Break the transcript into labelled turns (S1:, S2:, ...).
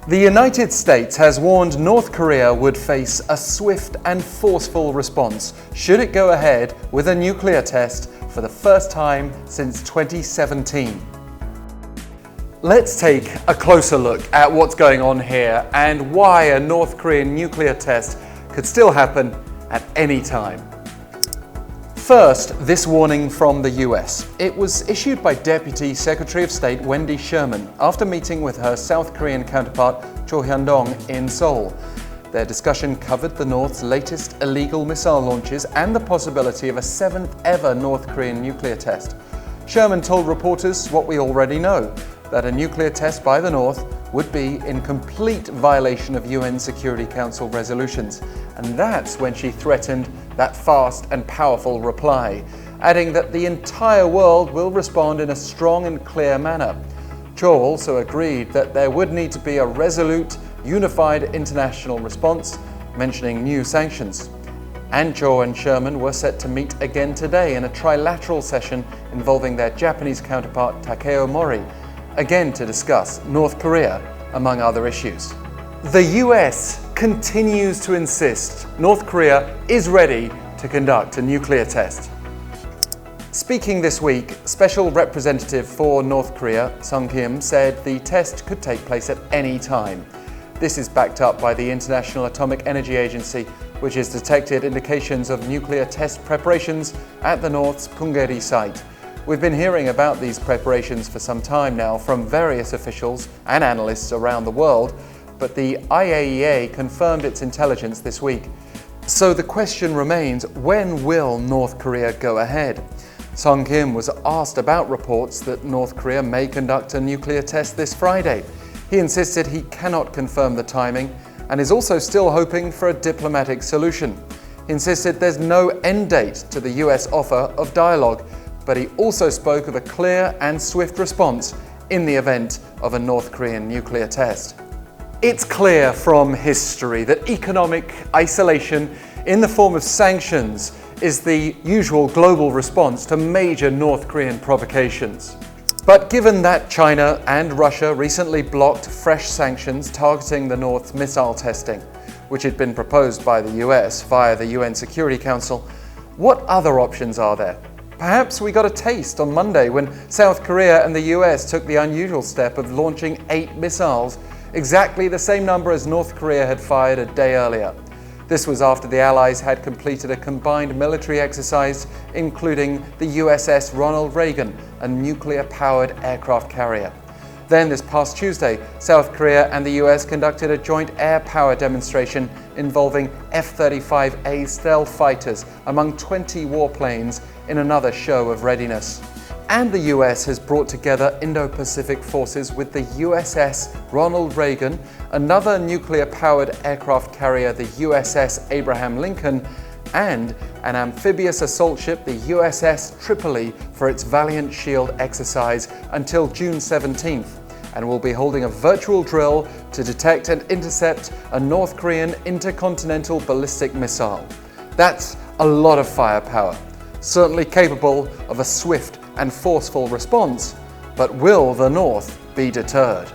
S1: The United States has warned North Korea would face a swift and forceful response should it go ahead with a nuclear test for the first time since 2017. Let's take a closer look at what's going on here and why a North Korean nuclear test could still happen at any time. First, this warning from the US. It was issued by Deputy Secretary of State Wendy Sherman after meeting with her South Korean counterpart Cho Hyun-dong in Seoul. Their discussion covered the North's latest illegal missile launches and the possibility of a seventh ever North Korean nuclear test. Sherman told reporters what we already know, that a nuclear test by the North would be in complete violation of UN Security Council resolutions. And that's when she threatened that fast and powerful reply, adding that the entire world will respond in a strong and clear manner. Cho also agreed that there would need to be a resolute, unified international response, mentioning new sanctions. And Cho and Sherman were set to meet again today in a trilateral session involving their Japanese counterpart Takeo Mori, again to discuss North Korea, among other issues. The US continues to insist North Korea is ready to conduct a nuclear test. Speaking this week, Special Representative for North Korea, Sung Kim, said the test could take place at any time. This is backed up by the International Atomic Energy Agency, which has detected indications of nuclear test preparations at the North's Punggye-ri site. We've been hearing about these preparations for some time now from various officials and analysts around the world, but the IAEA confirmed its intelligence this week. So the question remains, when will North Korea go ahead? Sung Kim was asked about reports that North Korea may conduct a nuclear test this Friday. He insisted he cannot confirm the timing and is also still hoping for a diplomatic solution. He insisted there's no end date to the US offer of dialogue, but he also spoke of a clear and swift response in the event of a North Korean nuclear test. It's clear from history that economic isolation in the form of sanctions is the usual global response to major North Korean provocations. But given that China and Russia recently blocked fresh sanctions targeting the North's missile testing, which had been proposed by the US via the UN Security Council, what other options are there? Perhaps we got a taste on Monday when South Korea and the US took the unusual step of launching 8 missiles, exactly the same number as North Korea had fired a day earlier. This was after the Allies had completed a combined military exercise, including the USS Ronald Reagan, a nuclear-powered aircraft carrier. Then this past Tuesday, South Korea and the US conducted a joint air power demonstration involving F-35A stealth fighters among 20 warplanes in another show of readiness. And the US has brought together Indo-Pacific forces with the USS Ronald Reagan, another nuclear-powered aircraft carrier, the USS Abraham Lincoln, and an amphibious assault ship, the USS Tripoli, for its Valiant Shield exercise until June 17th, and will be holding a virtual drill to detect and intercept a North Korean intercontinental ballistic missile. That's a lot of firepower, certainly capable of a swift and forceful response, but will the North be deterred?